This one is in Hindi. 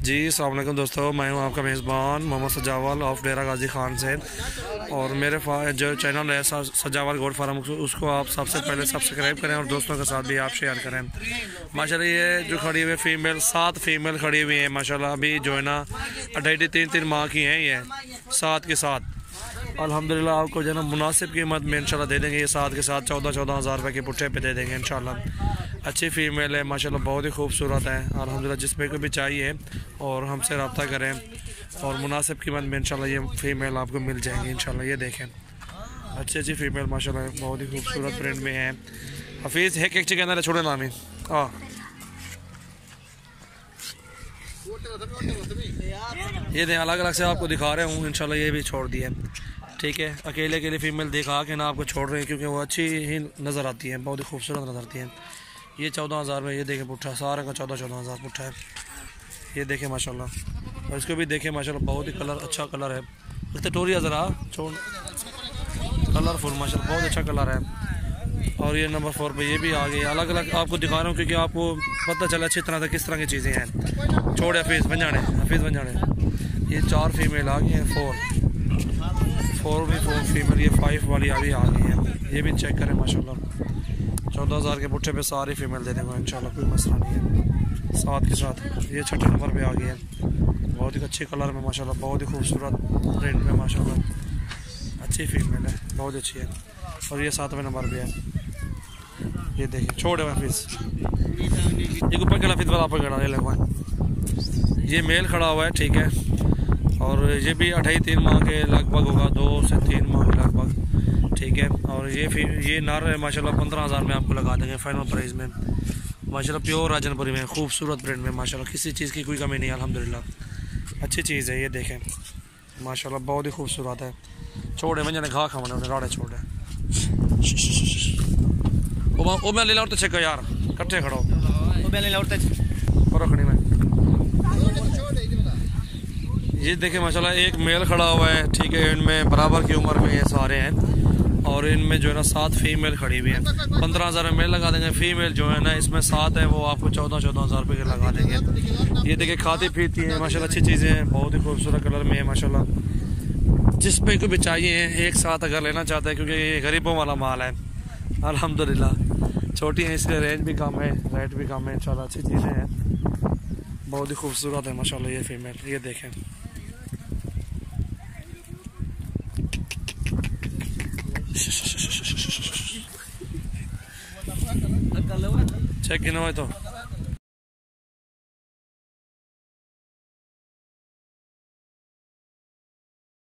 जी अस्सलाम वालेकुम दोस्तों, मैं हूं आपका मेज़बान मोहम्मद सजावल ऑफ डेरा गाजी खान से। और मेरे जो चैनल है सजावल गोट फार्म, उसको आप सबसे पहले सब्सक्राइब करें और दोस्तों के साथ भी आप शेयर करें। माशाल्लाह ये जो खड़ी हुई फीमेल 7 फीमेल खड़ी हुई हैं माशाल्लाह। अभी जो है ना 2.5-3 माह की हैं ये 7 के साथ। अल्हम्दुलिल्लाह आपको जो है ना मुनासिब कीमत में इंशाल्लाह दे देंगे। ये 7 के साथ 14-14 हज़ार रुपये के पुट्ठे पे दे देंगे इंशाल्लाह। अच्छी फ़ीमेल है माशाल्लाह, बहुत ही खूबसूरत है अल्हम्दुलिल्लाह। जिसमें को भी चाहिए और हमसे रब्ता करें और मुनासिब कीमत में इंशाल्लाह ये फ़ीमेल आपको मिल जाएंगी इंशाल्लाह। ये देखें अच्छी फ़ीमेल माशाल्लाह, बहुत ही खूबसूरत प्रिंट में है। हफीज़ एक एक चिकन छोड़े नामी ये दें, अलग अलग से आपको दिखा रहे हूँ इंशाल्लाह। ये भी छोड़ दिए, ठीक है। अकेले अकेले फ़ीमेल दिखा के ना आपको छोड़ रहे हैं क्योंकि वो अच्छी ही नज़र आती है, बहुत ही खूबसूरत नज़र आती है। ये 14 हज़ार में, ये देखें पुट्ठा सारे का 14-14 हज़ार पुट्ठा है। ये देखें माशाल्लाह, और इसको भी देखें माशाल्लाह, बहुत ही कलर अच्छा कलर है। इससे टोरिया ज़रा छोड़ कलरफुल माशाल्लाह, बहुत अच्छा कलर है। और ये नंबर 4 पे ये भी आ गई। अलग अलग आपको दिखा रहा हूँ क्योंकि आपको पता चला अच्छी तरह से किस तरह की चीज़ें हैं। छोड़े हफीज़ बन जाने ये 4 फीमेल आ गई हैं। 4 फीमेल, ये 5 वाली अभी आ गई है। ये भी चेक करें माशाल्लाह, 14 हज़ार के पुट्ठे पे सारी फीमेल दे देंगे इंशाल्लाह, कोई मसला नहीं है। 7 के साथ ये 6ठे नंबर पे आ गई है। बहुत ही अच्छे कलर में माशाल्लाह, बहुत ही खूबसूरत प्रिंट में माशाल्लाह, अच्छी फीमेल है, बहुत अच्छी है। और ये 7वें नंबर पे है। ये देखिए छोड़े हफीज़, ये ऊपर के हफीज़ वाला पकड़ा ले लगवा। ये मेल खड़ा हुआ है, ठीक है। और ये भी 2.5-3 माह के लगभग होगा, 2 से 3 माह के लगभग, ठीक है। और ये नर है माशाल्लाह, 15 हज़ार में आपको लगा देंगे फाइनल प्राइस में माशाल्लाह। प्योर राजनपुरी में खूबसूरत प्रिंट में माशाल्लाह, किसी चीज़ की कोई कमी नहीं है अल्हम्दुलिल्लाह। अच्छी चीज़ है, ये देखें माशाल्लाह, बहुत ही खूबसूरत है। छोड़े मैं जाने घा खाने उन्हें राड़े छोड़े ओ मैं ले लाऊं तो चेक यार कट्ठे खड़ो रखनी में। ये देखें माशाल्लाह, एक मेल खड़ा हुआ है, ठीक है। इनमें बराबर की उम्र में ये सारे हैं और इनमें जो है ना 7 फीमेल खड़ी हुई है। 15 हज़ार में मेल लगा देंगे। फीमेल जो है ना इसमें 7 है, वो आपको 14-14 हज़ार रुपये के लगा देंगे। ये देखिए खाती पीती है माशाल्लाह, अच्छी चीज़ें हैं, बहुत ही खूबसूरत कलर में है माशाल्लाह। जिस पे को भी चाहिए एक साथ अगर लेना चाहते हैं, क्योंकि ये गरीबों वाला माल है अल्हम्दुलिल्लाह। छोटी है इसलिए रेंज भी कम है, रेट भी कम है इंशाल्लाह। अच्छी चीज़ें हैं, बहुत ही खूबसूरत है माशाल्लाह ये फीमेल। ये देखें चेक इन हो तो